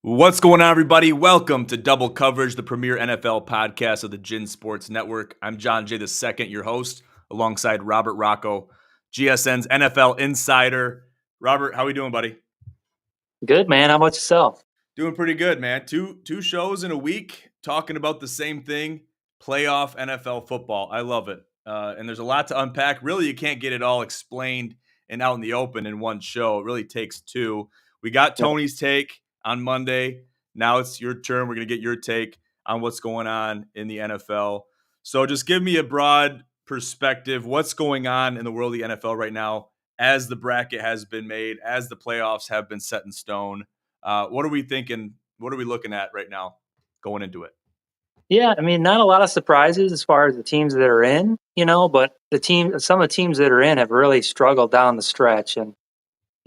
What's going on, everybody? Welcome to Double Coverage, the premier NFL podcast of the Gin Sports Network. I'm John Jay II, your host, alongside Robert Rachow, GSN's NFL insider. Robert, how we doing, buddy? Good, man. How about yourself? Doing pretty good, man. Two shows in a week talking about the same thing, playoff NFL football. I love it. And there's a lot to unpack. Really, you can't get it all explained and out in the open in one show. It really takes two. We got Yeah. Tony's take on Monday. Now it's your turn. We're going to get your take on what's going on in the NFL. So just give me a broad perspective. What's going on in the world of the NFL right now as the bracket has been made, as the playoffs have been set in stone? What are we thinking? What are we looking at right now going into it? Yeah, I mean, not a lot of surprises as far as the teams that are in, but some of the teams that are in have really struggled down the stretch. And,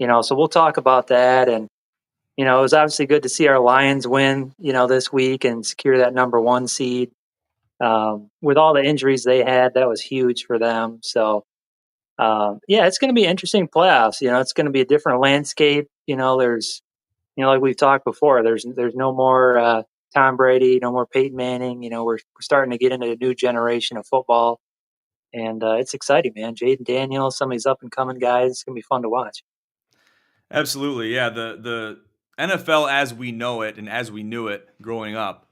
so we'll talk about that. And, it was obviously good to see our Lions win, this week and secure that number one seed. With all the injuries they had, that was huge for them. So, yeah, it's going to be interesting playoffs. It's going to be a different landscape. There's like we've talked before, there's no more Tom Brady, no more Peyton Manning. We're starting to get into a new generation of football, and it's exciting, man. Jaden Daniels, some of these up and coming guys, it's gonna be fun to watch. Absolutely, yeah. The NFL as we know it and as we knew it growing up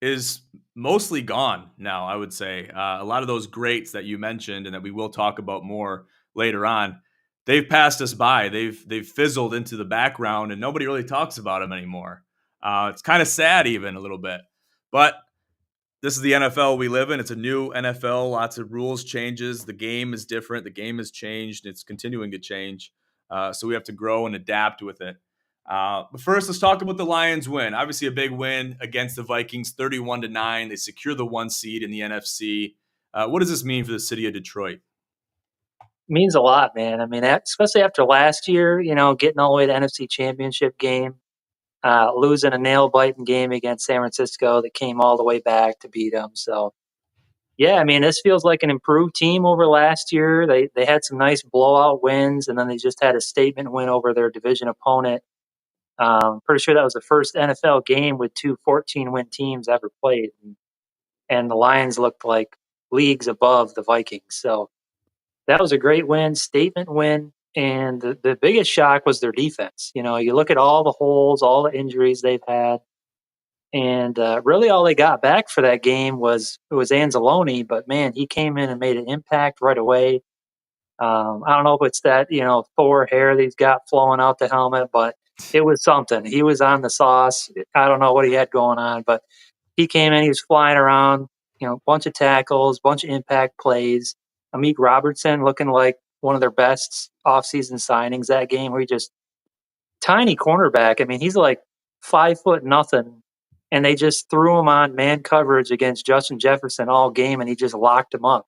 is mostly gone now. I would say a lot of those greats that you mentioned and that we will talk about more later on, they've passed us by. They've fizzled into the background, and nobody really talks about them anymore. It's kind of sad, even a little bit, but this is the NFL we live in. It's a new NFL, lots of rules changes. The game is different. The game has changed. It's continuing to change. So we have to grow and adapt with it. But first, let's talk about the Lions win. Obviously, a big win against the Vikings, 31-9. They secure the one seed in the NFC. What does this mean for the city of Detroit? Means a lot, man. I mean, especially after last year, getting all the way to NFC Championship game, losing a nail biting game against San Francisco that came all the way back to beat them. So yeah, I mean, this feels like an improved team over last year. They had some nice blowout wins, and then they just had a statement win over their division opponent. Pretty sure that was the first NFL game with two 14-win teams ever played, and the Lions looked like leagues above the Vikings. So that was a great win, statement win. And the biggest shock was their defense. You look at all the holes, all the injuries they've had, and really, all they got back for that game was Anzalone. But man, he came in and made an impact right away. I don't know if it's that Thor hair that he's got flowing out the helmet, but it was something. He was on the sauce. I don't know what he had going on, but he came in. He was flying around. Bunch of tackles, bunch of impact plays. Amik Robertson looking like one of their best offseason signings that game. Where he just tiny cornerback. I mean, he's like 5 foot nothing, and they just threw him on man coverage against Justin Jefferson all game, and he just locked him up.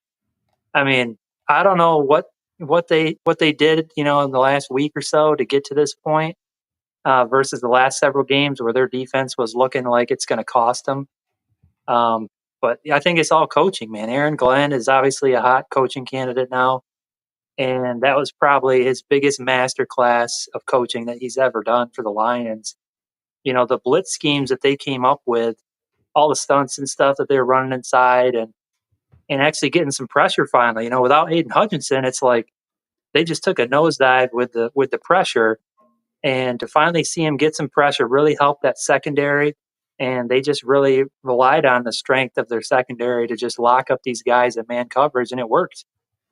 I mean, I don't know what they did, in the last week or so to get to this point, versus the last several games where their defense was looking like it's going to cost them. Um, but I think it's all coaching, man. Aaron Glenn is obviously a hot coaching candidate now, and that was probably his biggest masterclass of coaching that he's ever done for the Lions. The blitz schemes that they came up with, all the stunts and stuff that they were running inside, and actually getting some pressure finally. Without Aiden Hutchinson, it's like they just took a nosedive with the pressure, and to finally see him get some pressure really helped that secondary. And they just really relied on the strength of their secondary to just lock up these guys at man coverage, and it worked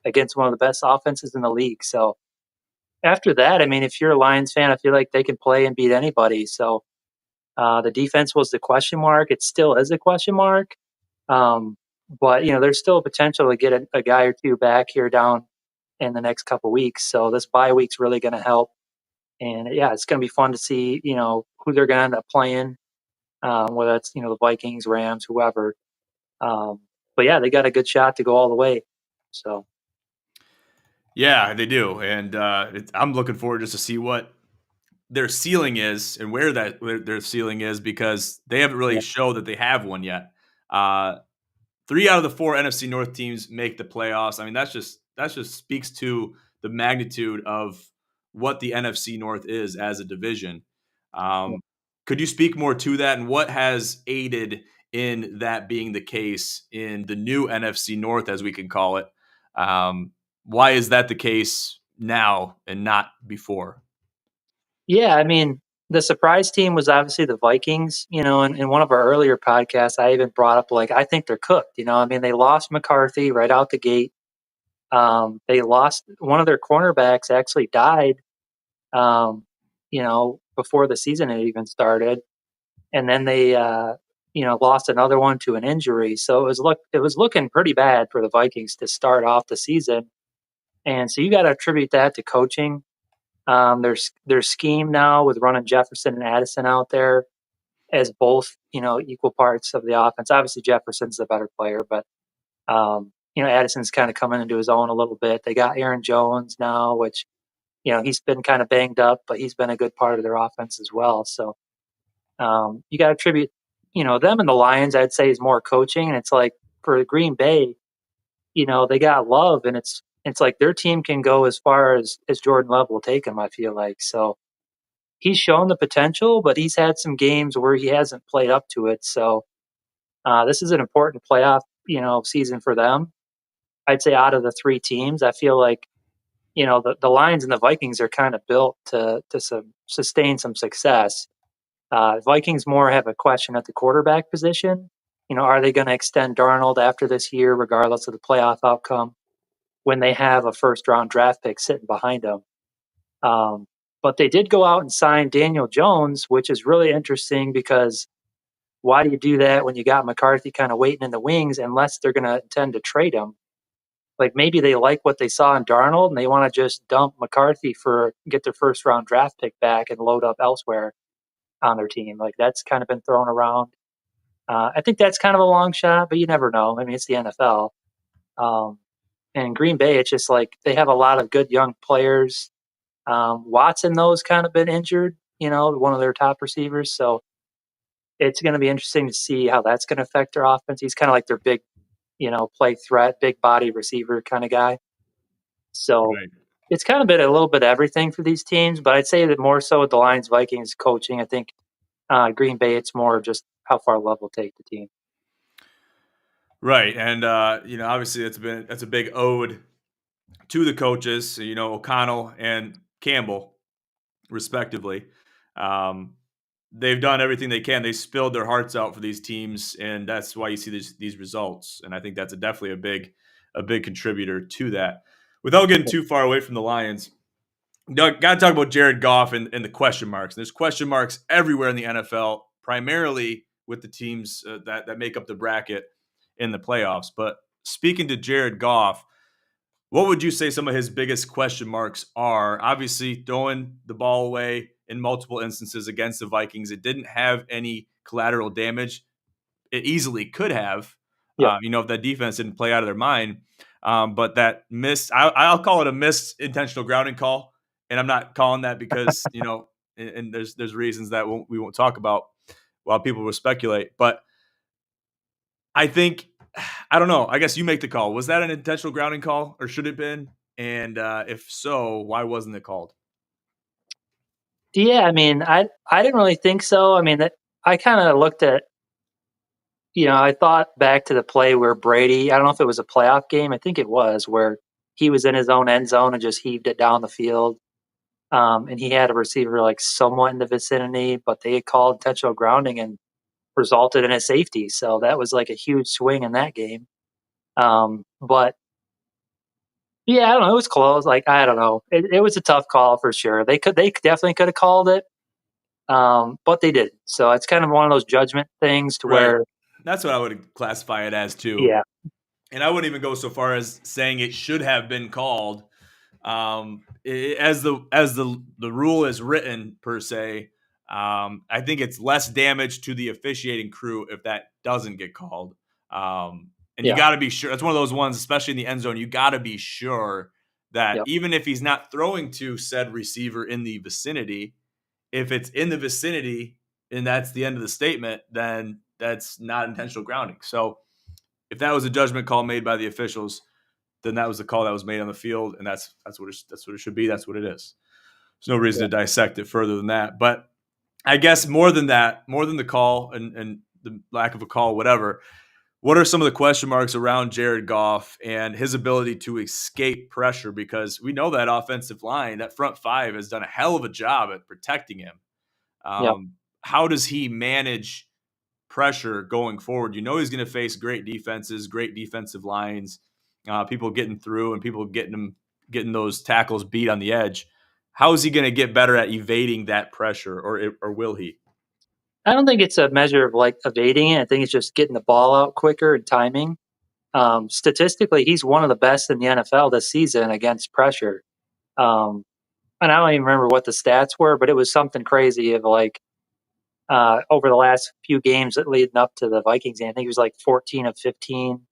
against one of the best offenses in the league. So after that, I mean, if you're a Lions fan, I feel like they can play and beat anybody. So the defense was the question mark. It still is a question mark. But there's still a potential to get a guy or two back here down in the next couple weeks. So this bye week's really going to help. And yeah, it's going to be fun to see, who they're going to end up playing, whether it's, the Vikings, Rams, whoever. But yeah, they got a good shot to go all the way. So Yeah, they do, and I'm looking forward just to see what their ceiling is and where their ceiling is because they haven't really yeah, showed that they have one yet. Uh, 3 out of the 4 NFC North teams make the playoffs. I mean, that just speaks to the magnitude of what the NFC North is as a division. yeah, Um, Could you speak more to that, and what has aided in that being the case in the new NFC North, as we can call it? Why is that the case now and not before? Yeah, I mean, the surprise team was obviously the Vikings. In one of our earlier podcasts, I even brought up like I think they're cooked. I mean, they lost McCarthy right out the gate. They lost one of their cornerbacks actually died. Before the season had even started, and then they lost another one to an injury. So it was looking pretty bad for the Vikings to start off the season, and so you got to attribute that to coaching. Their scheme now with running Jefferson and Addison out there as both equal parts of the offense. Obviously Jefferson's the better player, but Addison's kind of coming into his own a little bit. They got Aaron Jones now, which he's been kind of banged up, but he's been a good part of their offense as well. So you got to attribute, them and the Lions. I'd say is more coaching, and it's like for Green Bay, they got Love, and it's like their team can go as far as Jordan Love will take them. I feel like so he's shown the potential, but he's had some games where he hasn't played up to it. So this is an important playoff, season for them. I'd say out of the three teams, I feel like the Lions and the Vikings are kind of built to sustain some success. Vikings more have a question at the quarterback position. Are they going to extend Darnold after this year, regardless of the playoff outcome, when they have a first round draft pick sitting behind them? Um, but they did go out and sign Daniel Jones, which is really interesting because why do you do that when you got McCarthy kind of waiting in the wings unless they're going to intend to trade him? Like maybe they like what they saw in Darnold and they want to just dump McCarthy for get their first round draft pick back and load up elsewhere on their team. Like that's kind of been thrown around. I think that's kind of a long shot, but you never know. I mean, it's the NFL. Um, and Green Bay, it's just like they have a lot of good young players. Watson, though's kind of been injured, one of their top receivers. So it's going to be interesting to see how that's going to affect their offense. He's kind of like their big, play threat, big body receiver kind of guy. So Right. it's kind of been a little bit of everything for these teams, but I'd say that more so with the Lions, Vikings coaching. I think Green Bay, it's more just how far Love will take the team. Right. And obviously that's a big ode to the coaches, O'Connell and Campbell, respectively. Um, they've done everything they can. They spilled their hearts out for these teams, and that's why you see these results. And I think that's definitely a big contributor to that. Without getting too far away from the Lions, got to talk about Jared Goff and the question marks. There's question marks everywhere in the NFL, primarily with the teams that make up the bracket in the playoffs. But speaking to Jared Goff, what would you say some of his biggest question marks are? Obviously, throwing the ball away in multiple instances against the Vikings. It didn't have any collateral damage. It easily could have, Yep. if that defense didn't play out of their mind. But that missed, I'll call it a missed intentional grounding call. And I'm not calling that because, and there's reasons that we won't talk about while people will speculate. But I think I don't know. I guess you make the call. Was that an intentional grounding call, or should it have been? And if so, why wasn't it called? Yeah, I mean, I didn't really think so. I mean, I kind of looked at, I thought back to the play where Brady, I don't know if it was a playoff game, I think it was, where he was in his own end zone and just heaved it down the field. And he had a receiver like somewhat in the vicinity, but they called intentional grounding and resulted in a safety. So that was like a huge swing in that game. But yeah, I don't know. It was close. Like I don't know. It was a tough call for sure. They definitely could have called it, but they didn't. So it's kind of one of those judgment things to Right. where, That's what I would classify it as too. yeah, And I wouldn't even go so far as saying it should have been called. As the rule is written per se, I think it's less damage to the officiating crew if that doesn't get called. And you yeah, got to be sure. That's one of those ones, especially in the end zone. You got to be sure that yep, even if he's not throwing to said receiver in the vicinity, if it's in the vicinity and that's the end of the statement, then that's not intentional grounding. So if that was a judgment call made by the officials, then that was the call that was made on the field, and that's what it should be. That's what it is. There's no reason yeah, to dissect it further than that. But I guess more than that, more than the call and the lack of a call, whatever. What are some of the question marks around Jared Goff and his ability to escape pressure? Because we know that offensive line, that front five, has done a hell of a job at protecting him. Yep. How does he manage pressure going forward? You know he's going to face great defenses, great defensive lines, people getting through, and people getting those tackles beat on the edge. How is he going to get better at evading that pressure, or will he? I don't think it's a measure of like evading it. I think it's just getting the ball out quicker and timing. Statistically, he's one of the best in the NFL this season against pressure. Um, and I don't even remember what the stats were, but it was something crazy of like over the last few games that leading up to the Vikings game. I think he was like 14 of 15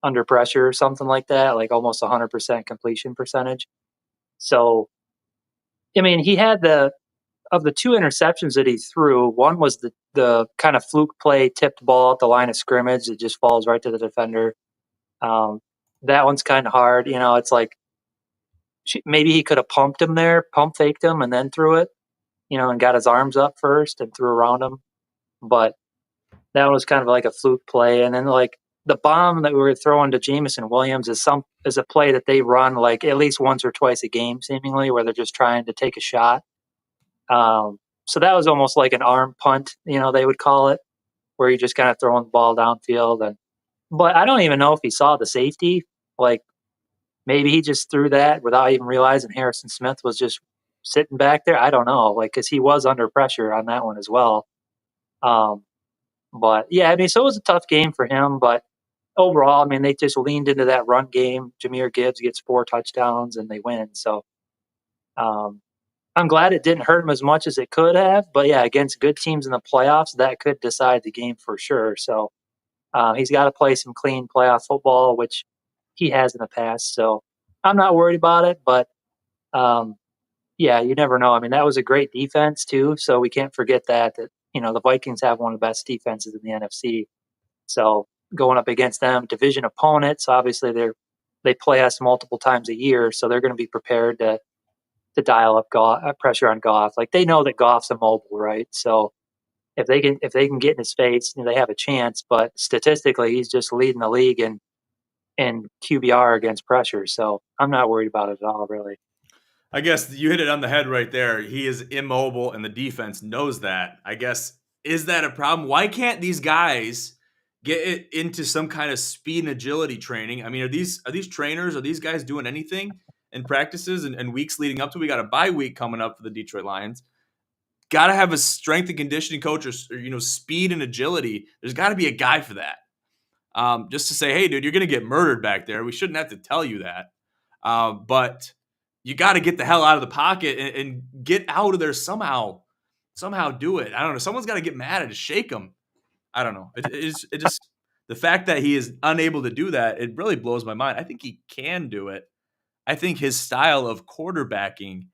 under pressure or something like that, like almost 100% completion percentage. So, I mean, he had the of the two interceptions that he threw, one was the kind of fluke play, tipped ball at the line of scrimmage. It just falls right to the defender. Um, that one's kind of hard. You know, it's like maybe he could have pumped him there, pump faked him, and then threw it. You know, and got his arms up first and threw around him. But that was kind of like a fluke play. And then like the bomb that we were throwing to Jameson Williams is a play that they run like at least once or twice a game, seemingly, where they're just trying to take a shot. So that was almost like an arm punt, you know, they would call it, where you're just kind of throwing the ball downfield. And but I don't even know if he saw the safety. Like maybe he just threw that without even realizing Harrison Smith was just sitting back there. I don't know, like because he was under pressure on that one as well. Um, but yeah, I mean, so it was a tough game for him. But overall, I mean, they just leaned into that run game. Jameer Gibbs gets 4 touchdowns and they win. So um, I'm glad it didn't hurt him as much as it could have. But yeah, against good teams in the playoffs, that could decide the game for sure. So he's got to play some clean playoff football, which he has in the past. So I'm not worried about it. But um, yeah, you never know. I mean, that was a great defense too. So we can't forget that you know the Vikings have one of the best defenses in the NFC. So going up against them, division opponents, obviously they play us multiple times a year, so they're going to be prepared to dial up pressure on Goff. Like they know that Goff's immobile, right? So if they can get in his face, you know, they have a chance. But statistically, he's just leading the league in QBR against pressure. So I'm not worried about it at all, really. I guess you hit it on the head right there. He is immobile, and the defense knows that. I guess, is that a problem? Why can't these guys get it into some kind of speed and agility training? I mean, are these trainers? Are these guys doing anything in practices and weeks leading up to? We got a bye week coming up for the Detroit Lions. Got to have a strength and conditioning coach, or speed and agility. There's got to be a guy for that. Just to say, hey, dude, you're going to get murdered back there. We shouldn't have to tell you that. But you got to get the hell out of the pocket and get out of there somehow. Somehow do it. I don't know. Someone's got to get mad at it, shake him. I don't know. It just the fact that he is unable to do that, it really blows my mind. I think he can do it. I think his style of quarterbacking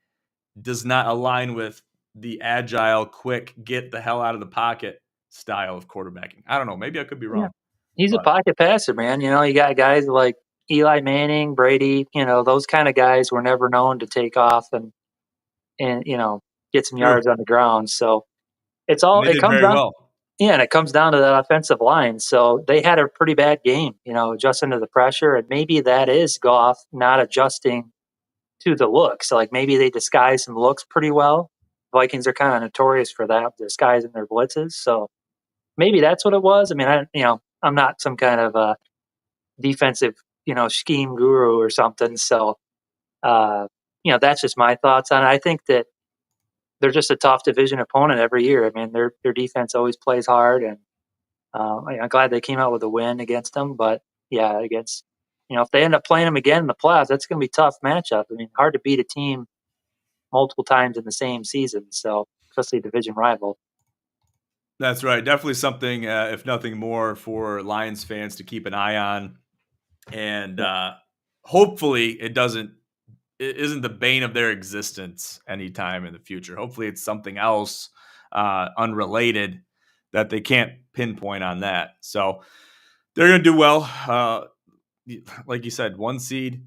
does not align with the agile, quick, get the hell out of the pocket style of quarterbacking. I don't know. Maybe I could be Yeah, wrong, he's a but pocket passer, man. You know, you got guys like Eli Manning, Brady. You know, those kind of guys were never known to take off and you know get some true. yards on the ground. So And they it did comes very down. well. Yeah, and it comes down to that offensive line. So they had a pretty bad game, you know, adjusting to the pressure, and maybe that is Goff not adjusting to the looks. So like maybe they disguise some looks pretty well. Vikings are kind of notorious for that, disguising their blitzes. So maybe that's what it was. I mean, I'm not some kind of defensive, you know, scheme guru or something. So, uh, you know, that's just my thoughts on it. I think that they're just a tough division opponent every year. I mean, their defense always plays hard, and I'm glad they came out with a win against them. But yeah, against you know, if they end up playing them again in the playoffs, that's going to be a tough matchup. I mean, hard to beat a team multiple times in the same season. So, especially a division rival. That's right. Definitely something, if nothing more, for Lions fans to keep an eye on, and Yeah, hopefully it isn't the bane of their existence anytime in the future. Hopefully, it's something else, unrelated, that they can't pinpoint on that. So they're going to do well. Like you said, one seed,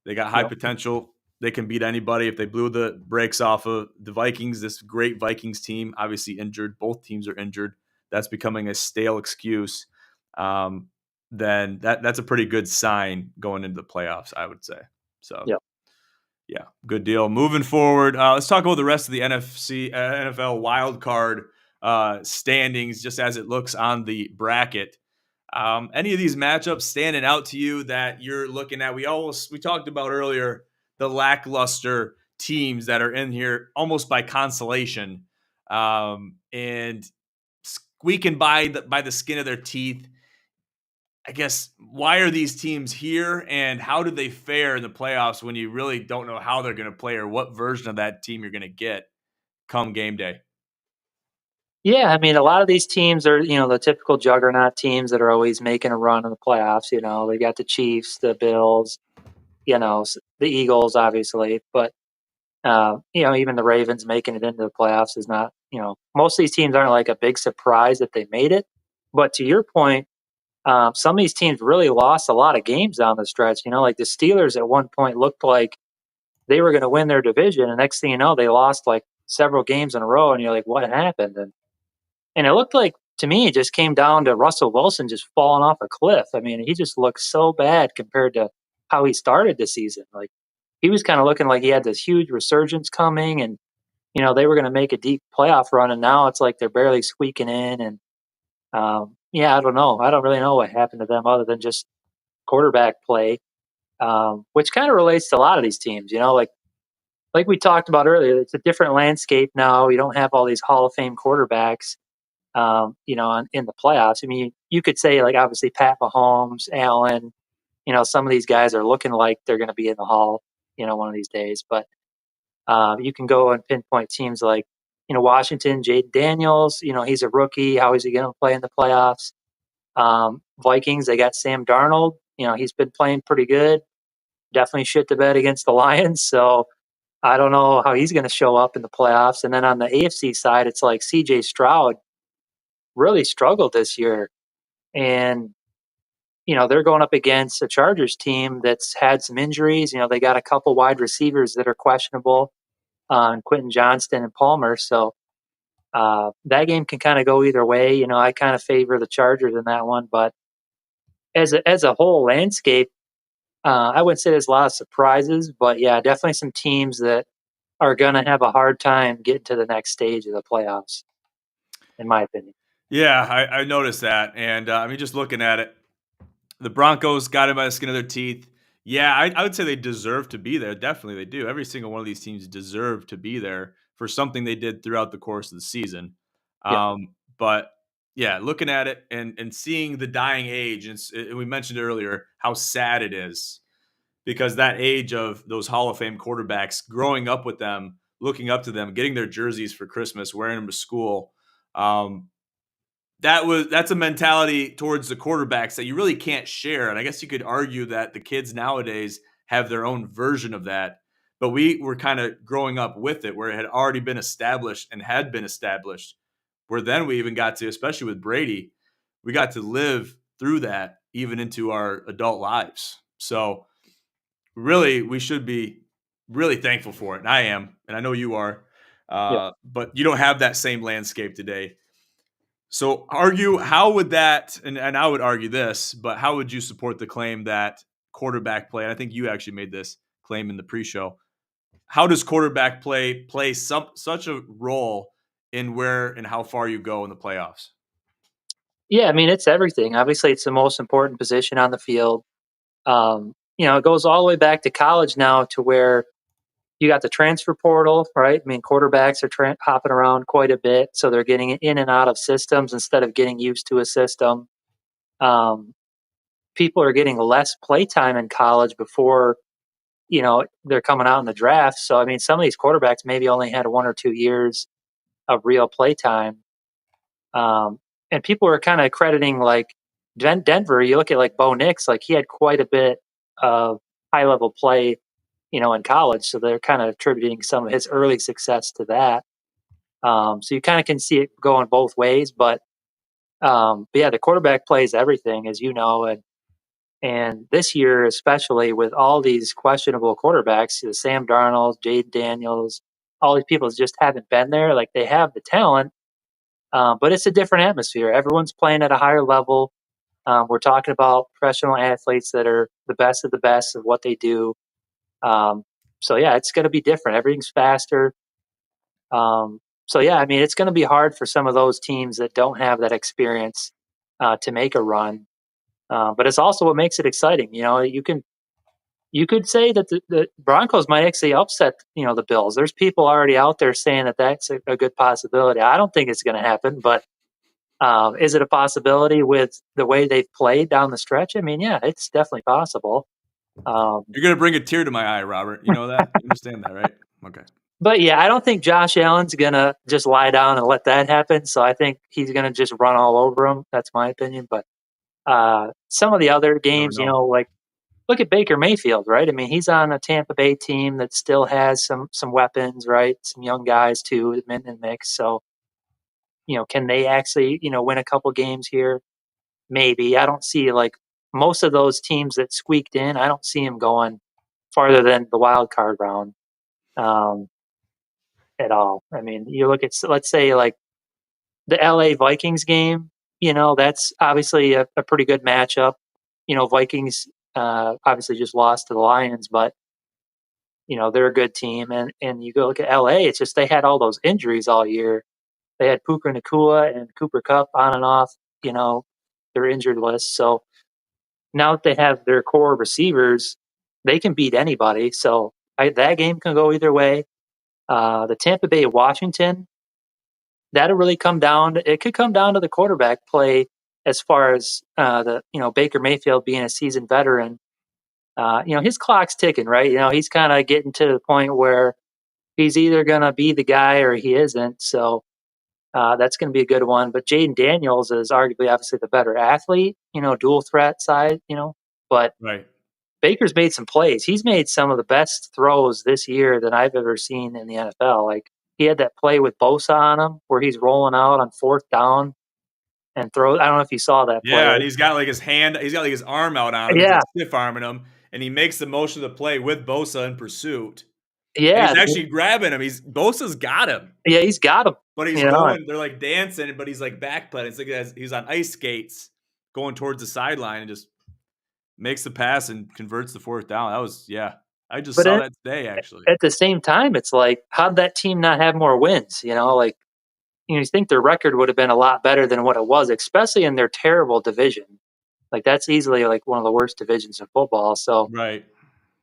they got high yep. potential. they can beat anybody. If they blew the brakes off of the Vikings, this great Vikings team, obviously injured, both teams are injured. That's becoming a stale excuse. Um, then that's a pretty good sign going into the playoffs, I would say. So Yeah. yeah, good deal. Moving forward, let's talk about the rest of the NFL wild card standings, just as it looks on the bracket. Any of these matchups standing out to you that you're looking at? We talked about earlier the lackluster teams that are in here almost by consolation, and squeaking by the skin of their teeth. I guess, why are these teams here, and how do they fare in the playoffs when you really don't know how they're going to play or what version of that team you're going to get come game day? Yeah, I mean, a lot of these teams are, the typical juggernaut teams that are always making a run in the playoffs. They got the Chiefs, the Bills, the Eagles, obviously, but even the Ravens making it into the playoffs is not, most of these teams aren't like a big surprise that they made it. But to your point, some of these teams really lost a lot of games down the stretch. Like the Steelers at one point looked like they were going to win their division, and next thing you know, they lost like several games in a row, and you're like, what happened? And it looked like to me it just came down to Russell Wilson just falling off a cliff. I mean, he just looked so bad compared to how he started the season. Like he was kind of looking like he had this huge resurgence coming, and they were going to make a deep playoff run, and now it's like they're barely squeaking in. And yeah, I don't know. I don't really know what happened to them other than just quarterback play, which kind of relates to a lot of these teams. Like we talked about earlier, it's a different landscape now. You don't have all these Hall of Fame quarterbacks, in the playoffs. I mean, you could say like obviously Pat Mahomes, Allen, some of these guys are looking like they're going to be in the Hall, one of these days. But you can go and pinpoint teams like, Washington, Jaden Daniels. He's a rookie. How is he going to play in the playoffs? Vikings, they got Sam Darnold. He's been playing pretty good. Definitely shit the bed against the Lions. So I don't know how he's going to show up in the playoffs. And then on the AFC side, it's like CJ Stroud really struggled this year. And, they're going up against a Chargers team that's had some injuries. They got a couple wide receivers that are questionable, Quentin Johnston and Palmer. So that game can kind of go either way. I kind of favor the Chargers in that one. But as a whole landscape, I wouldn't say there's a lot of surprises. But yeah, definitely some teams that are going to have a hard time getting to the next stage of the playoffs, in my opinion. Yeah, I noticed that, and I mean, just looking at it, the Broncos got him by the skin of their teeth. Yeah, I would say they deserve to be there. Definitely, they do. Every single one of these teams deserve to be there for something they did throughout the course of the season. Yeah, But yeah, looking at it and seeing the dying age, and we mentioned earlier how sad it is because that age of those Hall of Fame quarterbacks, growing up with them, looking up to them, getting their jerseys for Christmas, wearing them to school. Um, that's a mentality towards the quarterbacks that you really can't share. And I guess you could argue that the kids nowadays have their own version of that. But we were kind of growing up with it where it had already been established and had been established. Where then we even got to, especially with Brady, we got to live through that even into our adult lives. So really, we should be really thankful for it. And I am, and I know you are. yeah. But you don't have that same landscape today. So argue how would that and I would argue this, but how would you support the claim that quarterback play, and I think you actually made this claim in the pre-show. How does quarterback play such a role in where and how far you go in the playoffs? Yeah, I mean, it's everything. Obviously, it's the most important position on the field. It goes all the way back to college now to where you got the transfer portal, right? I mean, quarterbacks are hopping around quite a bit, so they're getting in and out of systems instead of getting used to a system. Um, People are getting less play time in college before, they're coming out in the draft. So, I mean, some of these quarterbacks maybe only had 1 or 2 years of real play time. Um, and people are kind of crediting like Denver. You look at like Bo Nix, like he had quite a bit of high level play, in college. So they're kind of attributing some of his early success to that. So you kind of can see it going both ways. But yeah, the quarterback plays everything, as you know. And And this year, especially with all these questionable quarterbacks, Sam Darnold, Jaden Daniels, all these people just haven't been there. Like they have the talent, but it's a different atmosphere. Everyone's playing at a higher level. We're talking about professional athletes that are the best of what they do. Um, so yeah, it's going to be different. Everything's faster. So yeah, I mean, it's going to be hard for some of those teams that don't have that experience to make a run. But it's also what makes it exciting. You could say that the Broncos might actually upset the Bills. There's people already out there saying that that's a good possibility. I don't think it's going to happen, but is it a possibility with the way they've played down the stretch? I mean, yeah, it's definitely possible. Um, You're gonna bring a tear to my eye, Robert. You know that? You understand that, right? Okay. but yeah, I don't think Josh Allen's gonna just lie down and let that happen. So I think he's gonna just run all over him. That's my opinion. But some of the other Never games, know. like look at Baker Mayfield, right? I mean, he's on a Tampa Bay team that still has some weapons, right? Some young guys too in the mix. So can they actually win a couple games here? Maybe. I don't see like most of those teams that squeaked in. I don't see them going farther than the wild card round um, at all. I mean, you look at let's say like the LA Vikings game. That's obviously a pretty good matchup. Vikings obviously just lost to the Lions, but they're a good team. And you go look at LA, it's just they had all those injuries all year. They had Puka Nakua and Cooper Cup on and off, you know, their injured list. So now that they have their core receivers, they can beat anybody. So that game can go either way. The Tampa Bay Washington, that'll really come down. It could come down to the quarterback play as far as the Baker Mayfield being a seasoned veteran. His clock's ticking, right? He's kind of getting to the point where he's either going to be the guy or he isn't. So that's going to be a good one. But Jaden Daniels is arguably obviously the better athlete, dual threat side, but Right. Baker's made some plays. He's made some of the best throws this year that I've ever seen in the NFL. Like he had that play with Bosa on him where he's rolling out on fourth down and throw. I don't know if you saw that play. Yeah, and he's got like his arm out on him. He's Yeah, like stiff arming him, and he makes the motion of the play with Bosa in pursuit. And yeah, he's actually grabbing him. Bosa's got him, yeah. He's got him. but he's You know, going. They're like dancing, but he's like backpedaling. It's like he's on ice skates going towards the sideline and just makes the pass and converts the fourth down. That was yeah. I just but saw that today actually. at the same time, it's like, how'd that team not have more wins? Like you think their record would have been a lot better than what it was, especially in their terrible division. Like that's easily like one of the worst divisions in football. So Right.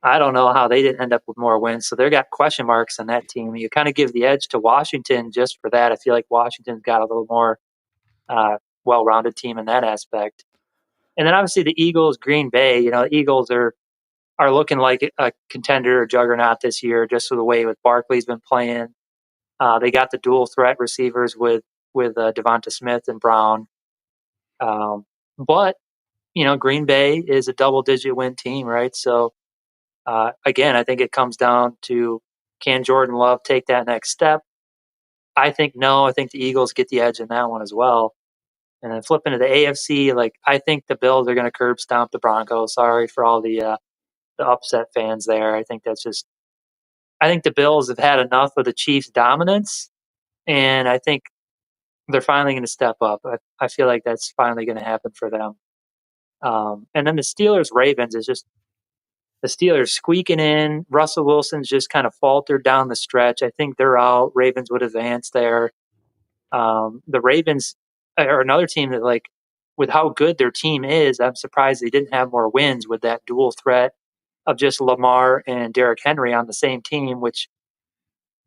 I don't know how they didn't end up with more wins. So they've got question marks on that team. You kind of give the edge to Washington just for that. I feel like Washington's got a little more well-rounded team in that aspect. And then obviously the Eagles, Green Bay. The Eagles are looking like a contender or juggernaut this year, just with the way with Barkley's been playing. They got the dual threat receivers with Devonta Smith and Brown. But Green Bay is a double-digit win team, right? So again, I think it comes down to can Jordan Love take that next step? I think no. I think the Eagles get the edge in that one as well. And then flipping to the AFC, like I think the Bills are going to curb stomp the Broncos. Sorry for all the upset fans there. I think the Bills have had enough of the Chiefs' dominance, and I think they're finally going to step up. I feel like that's finally going to happen for them. And then the Steelers Ravens is just the Steelers squeaking in. Russell Wilson's just kind of faltered down the stretch. I think they're out. Ravens would advance there. The Ravens are another team that, like, with how good their team is, I'm surprised they didn't have more wins with that dual threat of just Lamar and Derrick Henry on the same team, which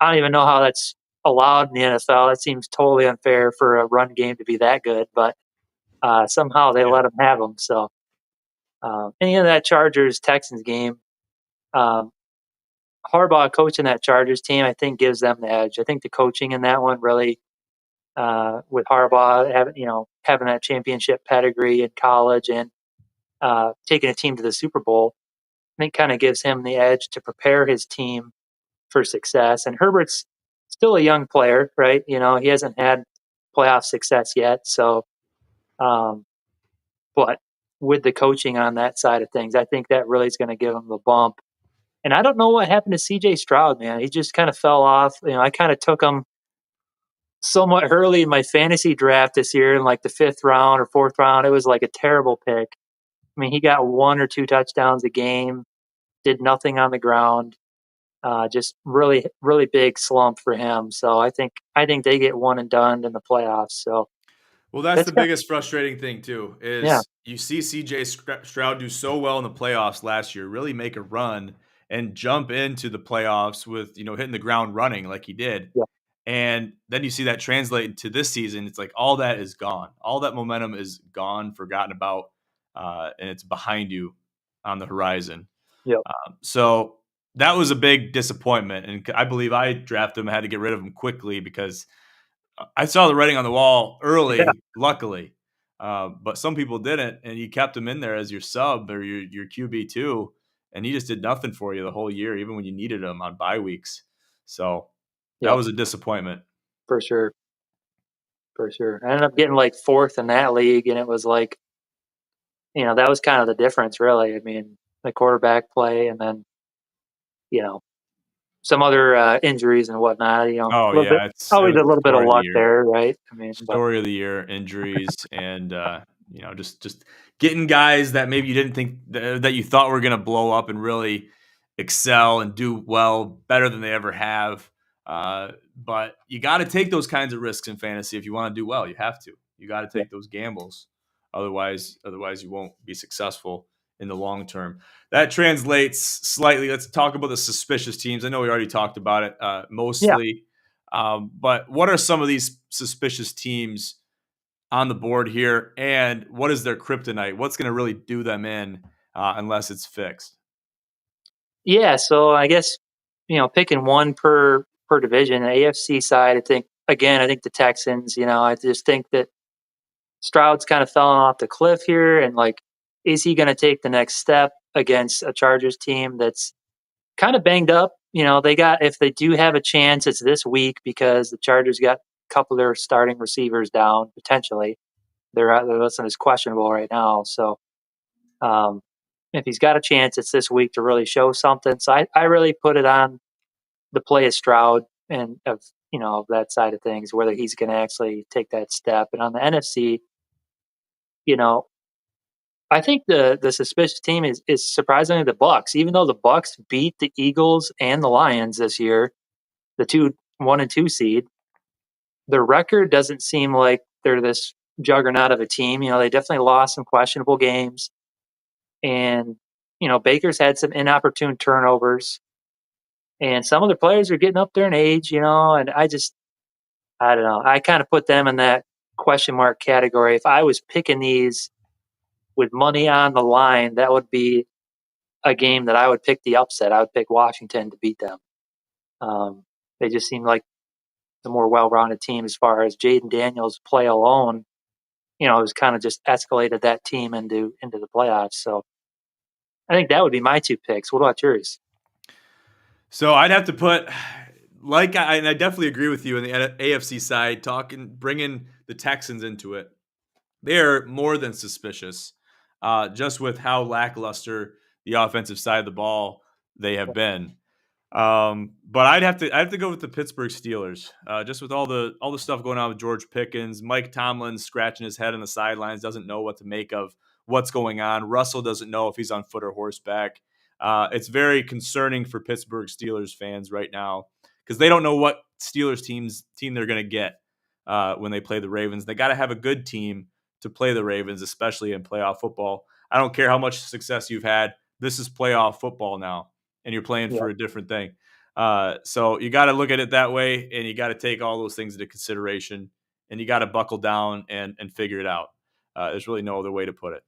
I don't even know how that's allowed in the NFL. It seems totally unfair for a run game to be that good, but somehow they Yeah. let them have them. So, any of that Chargers Texans game, um, Harbaugh coaching that Chargers team, I think gives them the edge. I think the coaching in that one really, with Harbaugh having that championship pedigree in college and taking a team to the Super Bowl, I think kind of gives him the edge to prepare his team for success. And Herbert's still a young player, right? He hasn't had playoff success yet. So, um, but with the coaching on that side of things. I think that really is going to give him the bump. And I don't know what happened to CJ Stroud, man. He just kind of fell off. I kind of took him somewhat early in my fantasy draft this year in like the fifth round or fourth round. It was like a terrible pick. I mean, he got one or two touchdowns a game, did nothing on the ground. Just really, really big slump for him. So I think they get one and done in the playoffs. So Well, that's it's the got biggest frustrating thing too, yeah, is you see CJ Stroud do so well in the playoffs last year, really make a run and jump into the playoffs with, hitting the ground running like he did. yeah, And then you see that translate into this season. It's like all that is gone. All that momentum is gone, forgotten about, and it's behind you on the horizon. yeah, So that was a big disappointment. And I believe I drafted him, had to get rid of him quickly because I saw the writing on the wall yeah, early, luckily. But some people didn't, and you kept him in there as your sub or your QB two, and he just did nothing for you the whole year, even when you needed him on bye weeks. So that yeah, was a disappointment. for sure, for sure. I ended up getting like fourth in that league, and it was like that was kind of the difference, really. I mean, the quarterback play, and then you know some other injuries and whatnot. Oh A little bit, yeah, it always was a the little bit of story of the luck year. there, right? I mean, but Story of the year, injuries, and just getting guys that maybe you didn't think that you thought were going to blow up and really excel and do well, better than they ever have. But you got to take those kinds of risks in fantasy if you want to do well. You have to. You got to yeah, take those gambles. Otherwise, you won't be successful in the long term. That translates slightly. Let's talk about the suspicious teams. I know we already talked about it yeah. mostly. But what are some of these suspicious teams on the board here, and what is their kryptonite? What's going to really do them in unless it's fixed? Yeah, so I guess, picking one per division. The AFC side, I think the Texans, I just think that Stroud's kind of fallen off the cliff here and like is he going to take the next step against a Chargers team that's kind of banged up? They got if they do have a chance it's this week because the Chargers got a couple of their starting receivers down potentially. They're listed as questionable right now. So, um if he's got a chance, it's this week to really show something. So I really put it on the play of Stroud and of that side of things, whether he's going to actually take that step. And on the NFC, you know, I think the suspicious team is surprisingly the Bucks. Even though the Bucks beat the Eagles and the Lions this year, the two 1 and 2 seed, their record doesn't seem like they're this juggernaut of a team. They definitely lost some questionable games, and Baker's had some inopportune turnovers. And some of the players are getting up there in age, and I don't know. I kind of put them in that question mark category. If I was picking these with money on the line, that would be a game that I would pick the upset. I would pick Washington to beat them. Um, they just seem like the more well-rounded team as far as Jaden Daniels play alone. Has kind of just escalated that team into the playoffs. So I think that would be my two picks. What about yours? So I'd have to put, and I definitely agree with you on the AFC side, bringing the Texans into it. They're more than suspicious, just with how lackluster the offensive side of the ball they have been. But I have to go with the Pittsburgh Steelers, just with all the stuff going on with George Pickens, Mike Tomlin scratching his head on the sidelines, doesn't know what to make of what's going on. Russell doesn't know if he's on foot or horseback. It's very concerning for Pittsburgh Steelers fans right now because they don't know what Steelers team they're going to get when they play the Ravens. They got to have a good team to play the Ravens, especially in playoff football. I don't care how much success you've had. This is playoff football now, and you're playing Yeah, for a different thing. So you got to look at it that way, and you got to take all those things into consideration, and you got to buckle down and figure it out. There's really no other way to put it.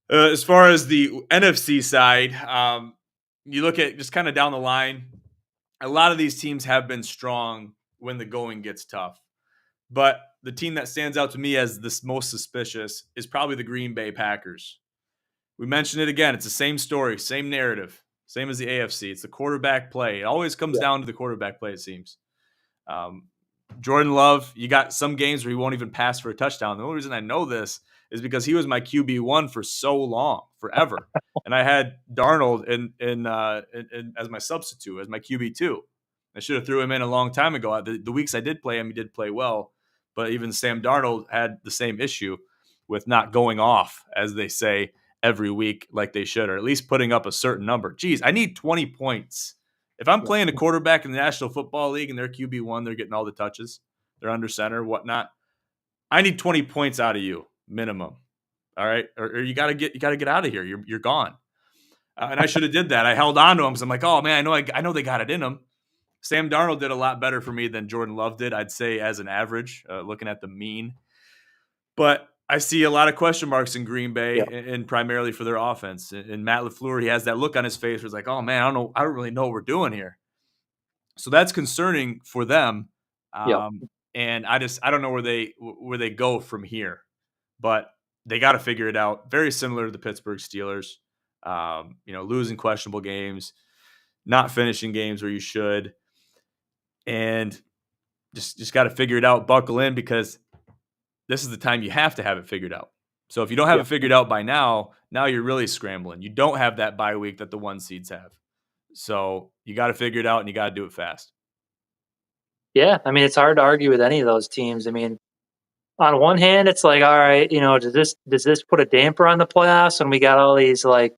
As far as the NFC side, you look at just kind of down the line. A lot of these teams have been strong when the going gets tough, but the team that stands out to me as the most suspicious is probably the Green Bay Packers. We mentioned it again. It's the same story, same narrative, same as the AFC. It's the quarterback play. It always comes yeah, down to the quarterback play, it seems. Um, Jordan Love, you got some games where he won't even pass for a touchdown. The only reason I know this is because he was my QB1 for so long, forever. And I had Darnold as my substitute, as my QB2. I should have threw him in a long time ago. The weeks I did play him, he did play well. But even Sam Darnold had the same issue with not going off, as they say, every week like they should, or at least putting up a certain number. Geez, I need 20 points. If I'm playing a quarterback in the National Football League and they're QB1, they're getting all the touches, they're under center, whatnot. I need 20 points out of you, minimum. All right, or you got to get out of here. You're gone. And I should have did that. I held on to him because I'm like, oh man, I know they got it in them. Sam Darnold did a lot better for me than Jordan Love did, I'd say, as an average, looking at the mean. But I see a lot of question marks in Green Bay, Yeah. and primarily for their offense. And Matt LaFleur, he has that look on his face where it's like, oh man, I don't really know what we're doing here. So that's concerning for them. Yeah. And I don't know where they go from here, but they got to figure it out. Very similar to the Pittsburgh Steelers, losing questionable games, not finishing games where you should, and just got to figure it out. Buckle in, because this is the time you have to have it figured out. So if you don't have Yeah. it figured out by now you're really scrambling. You don't have that bye week that the 1 seeds have. So you got to figure it out, and you got to do it fast. Yeah. I mean, it's hard to argue with any of those teams. I mean, on one hand, it's like, all right, does this put a damper on the playoffs when we got all these like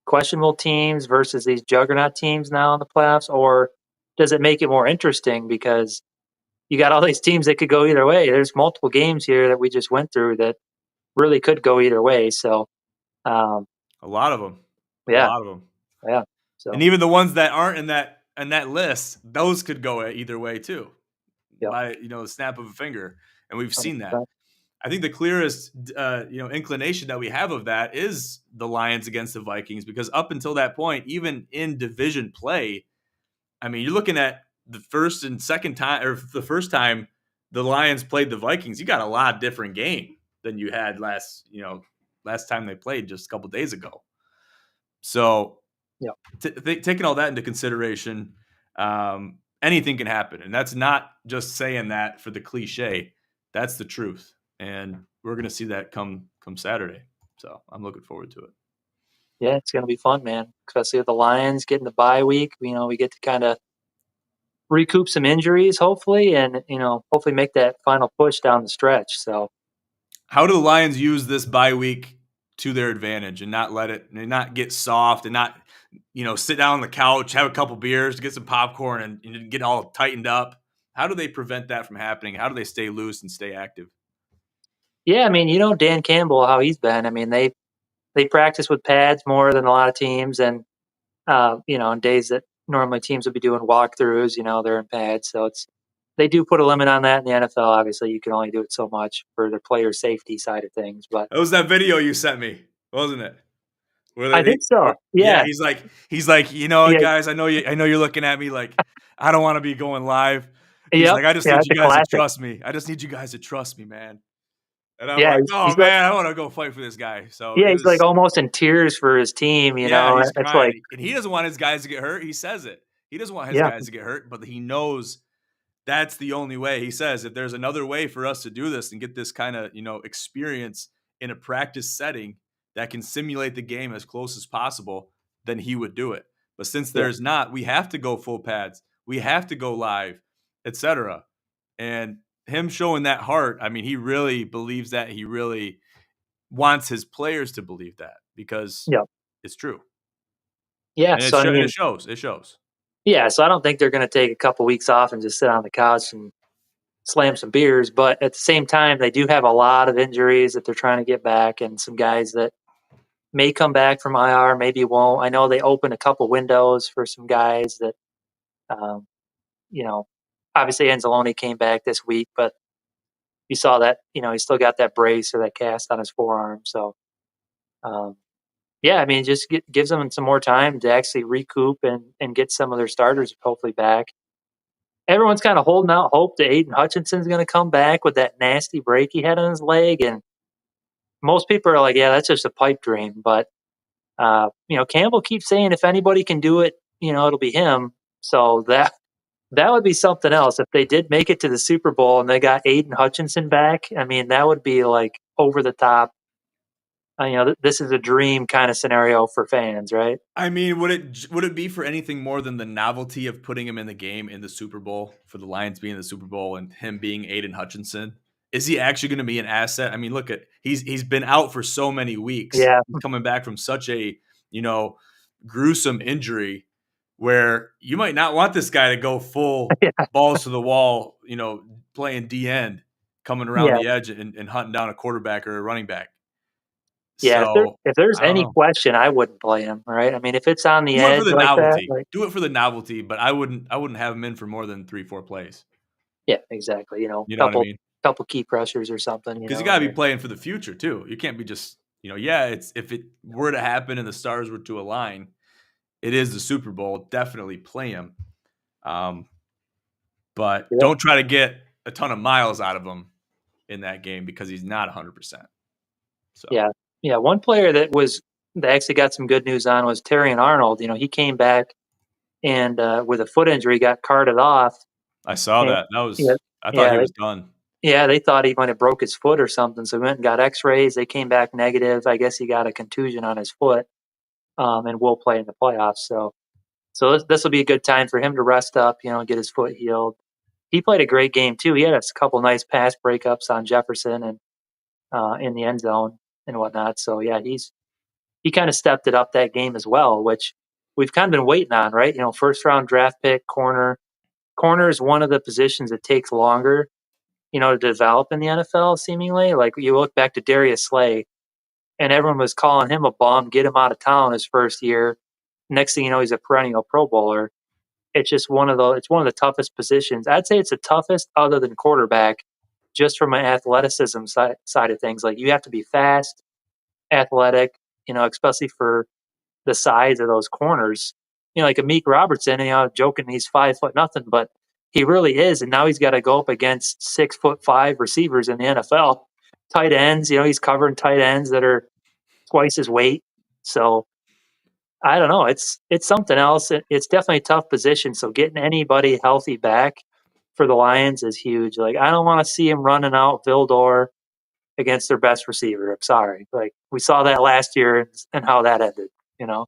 questionable teams versus these juggernaut teams now in the playoffs, or does it make it more interesting because you got all these teams that could go either way? There's multiple games here that we just went through that really could go either way. So, um, A lot of them. A yeah, lot of them. yeah. And So, even the ones that aren't in that list, those could go either way too, yeah, by the snap of a finger, and we've seen that. 100%. I think the clearest inclination that we have of that is the Lions against the Vikings, because up until that point, even in division play, I mean, you're looking at the first and second time, or the first time the Lions played the Vikings, you got a lot different game than you had last time they played just a couple days ago. So Yeah, taking all that into consideration, anything can happen. And that's not just saying that for the cliche. That's the truth. And we're going to see that come Saturday. So I'm looking forward to it. yeah, it's gonna be fun, man. Especially with the Lions getting the bye week. We get to kind of recoup some injuries, hopefully, and hopefully make that final push down the stretch. So, How do the Lions use this bye week to their advantage, and not get soft, and not, sit down on the couch, have a couple beers, get some popcorn, and get all tightened up? How do they prevent that from happening? How do they stay loose and stay active? yeah, I mean, Dan Campbell, how he's been. I mean, they practice with pads more than a lot of teams, and on days that normally teams would be doing walkthroughs, they're in pads. So they do put a limit on that in the NFL. Obviously, you can only do it so much for the player safety side of things. But That was that video you sent me, wasn't it? I think so. Yeah, Yeah, he's like, yeah, guys, I know you're looking at me like I don't want to be going live. He's yep, like, I just yeah, need you the guys to classic. trust me. I just need you guys to trust me, man. And I'm Yeah, like, he's oh like, man, I want to go fight for this guy. So yeah, it he's like was, almost in tears for his team. yeah, he's It's like, crying, and he doesn't want his guys to get hurt. He says it. He doesn't want his yeah, guys to get hurt, but he knows that's the only way. He says, if there's another way for us to do this and get this kind of, experience in a practice setting that can simulate the game as close as possible, then he would do it. But since yeah, there's not, we have to go full pads. We have to go live, etc. And him showing that heart, I mean, he really believes that. He really wants his players to believe that, because yeah, it's true. yeah. And So I it mean, shows. It shows. yeah. So I don't think they're going to take a couple weeks off and just sit on the couch and slam some beers. But at the same time, they do have a lot of injuries that they're trying to get back, and some guys that may come back from IR, maybe won't. I know they opened a couple windows for some guys that, um, you know, obviously Anzalone came back this week, but you saw that, he still got that brace or that cast on his forearm. So, um, yeah, I mean, just gives them some more time to actually recoup and get some of their starters hopefully back. Everyone's kind of holding out hope that Aiden Hutchinson's going to come back with that nasty break he had on his leg. And most people are like, yeah, that's just a pipe dream. But Campbell keeps saying if anybody can do it, it'll be him. So that would be something else if they did make it to the Super Bowl and they got Aiden Hutchinson back. I mean, that would be like over the top. This is a dream kind of scenario for fans, right? I mean, would it be for anything more than the novelty of putting him in the game in the Super Bowl, for the Lions being in the Super Bowl and him being Aiden Hutchinson? Is he actually going to be an asset? I mean, look at he's been out for so many weeks. Yeah, He's coming back from such a, you know, gruesome injury where you might not want this guy to go full yeah, balls to the wall, playing D end, coming around yeah, the edge and hunting down a quarterback or a running back. yeah. So If there's I don't any know. question, I wouldn't play him, right? I mean, if it's on the Do it for edge the like that, novelty. like Do it for the novelty, but I wouldn't have him in for more than 3, 4 plays. yeah, exactly. You know what I Couple mean? couple key pressures or something, Because you and gotta be then playing for the future too. You can't be just, yeah, it's if it were to happen and the stars were to align, it is the Super Bowl, definitely play him. Um, but yeah, don't try to get a ton of miles out of him in that game because he's not 100%. So, yeah, yeah. One player that actually got some good news on was Terry and Arnold. He came back and with a foot injury got carted off. I saw And that. yeah, I thought yeah, he was done. they thought he might have broke his foot or something. So we went and got X-rays. They came back negative. I guess he got a contusion on his foot, and will play in the playoffs. So this will be a good time for him to rest up, get his foot healed. He played a great game too. He had a couple nice pass breakups on Jefferson and in the end zone and whatnot. So yeah, he kind of stepped it up that game as well, which we've kind of been waiting on, right? First round draft pick, corner. Corner is one of the positions that takes longer, to develop in the NFL. Seemingly, like you look back to Darius Slay, and everyone was calling him a bum, get him out of town his first year. Next thing you know, he's a perennial Pro Bowler. It's one of the toughest positions. I'd say it's the toughest other than quarterback, just from an athleticism side of things. Like you have to be fast, athletic, especially for the size of those corners. Like a Meek Robertson, joking he's 5 foot nothing, but he really is. And now he's got to go up against 6'5" receivers in the NFL. Tight ends, he's covering tight ends that are twice his weight. So I don't know. It's something else. It's definitely a tough position. So getting anybody healthy back for the Lions is huge. Like I don't want to see him running out Vildor against their best receiver. I'm sorry. Like we saw that last year and how that ended. You know.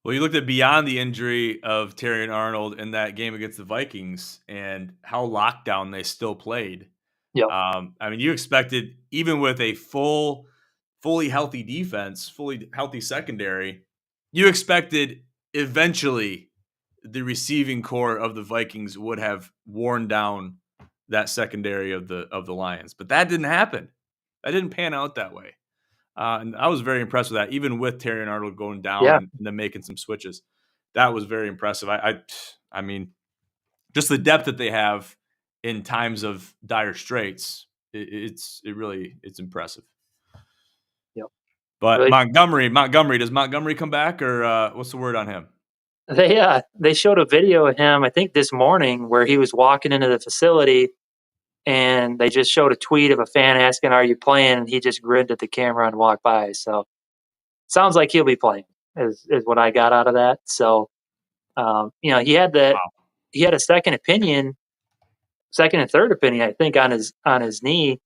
Well, you looked at beyond the injury of Terry and Arnold in that game against the Vikings and how lockdown they still played. Yep. I mean, you expected even with a fully healthy defense, fully healthy secondary, you expected eventually the receiving core of the Vikings would have worn down that secondary of the Lions, but that didn't happen. That didn't pan out that way. And I was very impressed with that, even with Terry and Arnold going down Yeah. and then making some switches. That was very impressive. I mean, just the depth that they have in times of dire straits, it's impressive. Yep. But Really. Montgomery, does Montgomery come back or what's the word on him? They showed a video of him, I think this morning, where he was walking into the facility, and they just showed a tweet of a fan asking, "Are you playing?" And he just grinned at the camera and walked by. So sounds like he'll be playing. Is what I got out of that. So Wow. he had a second and third opinion, I think, on his knee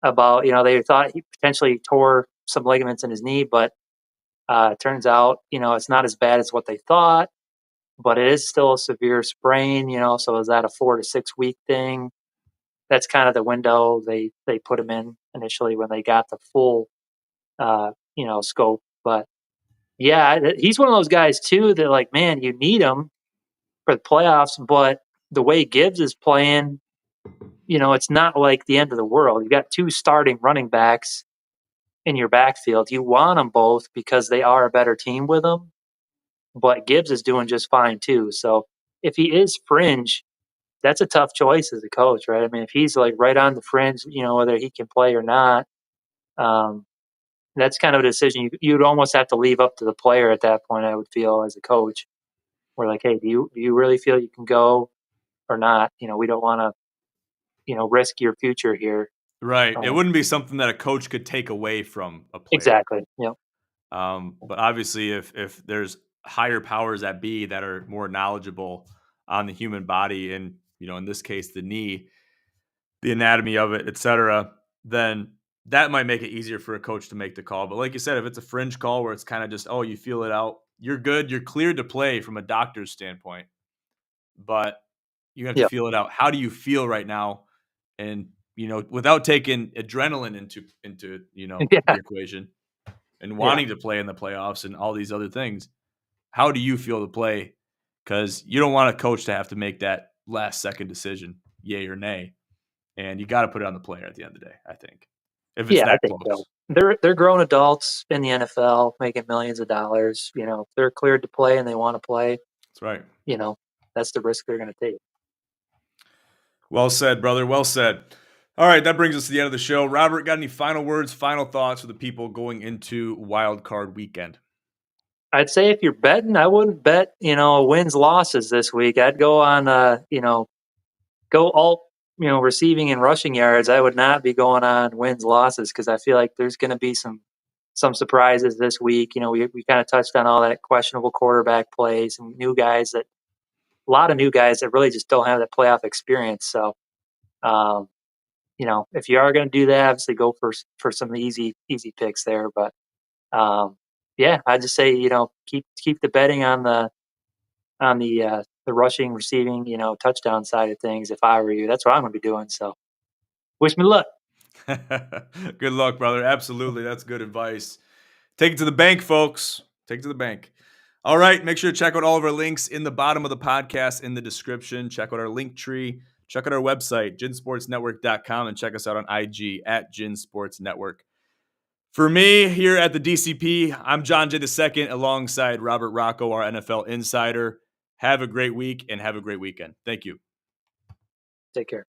about they thought he potentially tore some ligaments in his knee, but it turns out it's not as bad as what they thought, but it is still a severe sprain. So is that a 4 to 6 week thing? That's kind of the window they put him in initially when they got the full scope. But yeah, he's one of those guys too that like, man, you need him for the playoffs, but the way Gibbs is playing, it's not like the end of the world. You got two starting running backs in your backfield. You want them both because they are a better team with them, but Gibbs is doing just fine too. So if he is fringe, that's a tough choice as a coach, right? I mean, if he's like right on the fringe, whether he can play or not, um, that's kind of a decision you'd almost have to leave up to the player at that point. I would feel as a coach, we're like, hey, do you really feel you can go or not? We don't want to risk your future here. Right. It Um, wouldn't be something that a coach could take away from a player. exactly. Yep. But obviously, if there's higher powers that be that are more knowledgeable on the human body, and in this case, the knee, the anatomy of it, etc., then that might make it easier for a coach to make the call. But like you said, if it's a fringe call where it's kind of just, oh, you feel it out, you're good, you're cleared to play from a doctor's standpoint, but you have to Yep. feel it out. How do you feel right now? And without taking adrenaline into Yeah. the equation and Yeah. wanting to play in the playoffs and all these other things, how do you feel to play? Because you don't want a coach to have to make that last second decision, yay or nay. And you got to put it on the player at the end of the day, I think, if it's Yeah, I that think so. close. They're grown adults in the NFL making millions of dollars. If they're cleared to play and they want to play, That's right. you know, that's the risk they're going to take. Well said, brother. Well said. All right, that brings us to the end of the show. Robert, got any final words, final thoughts for the people going into Wild Card Weekend? I'd say if you're betting, I wouldn't bet, wins losses this week. I'd go on, go all, receiving and rushing yards. I would not be going on wins losses because I feel like there's going to be some surprises this week. We kind of touched on all that questionable quarterback play, some new guys that a lot of new guys that really just don't have that playoff experience. So, um, if you are going to do that, obviously go for some easy picks there. But yeah, I just say keep the betting on the rushing, receiving, touchdown side of things. If I were you, that's what I'm going to be doing. So wish me luck. Good luck, brother. Absolutely. That's good advice. Take it to the bank, folks. Take it to the bank. All right. Make sure to check out all of our links in the bottom of the podcast in the description. Check out our link tree. Check out our website, ginsportsnetwork.com, and check us out on IG at ginsportsnetwork. For me here at the DCP, I'm John J. II alongside Robert Rachow, our NFL insider. Have a great week and have a great weekend. Thank you. Take care.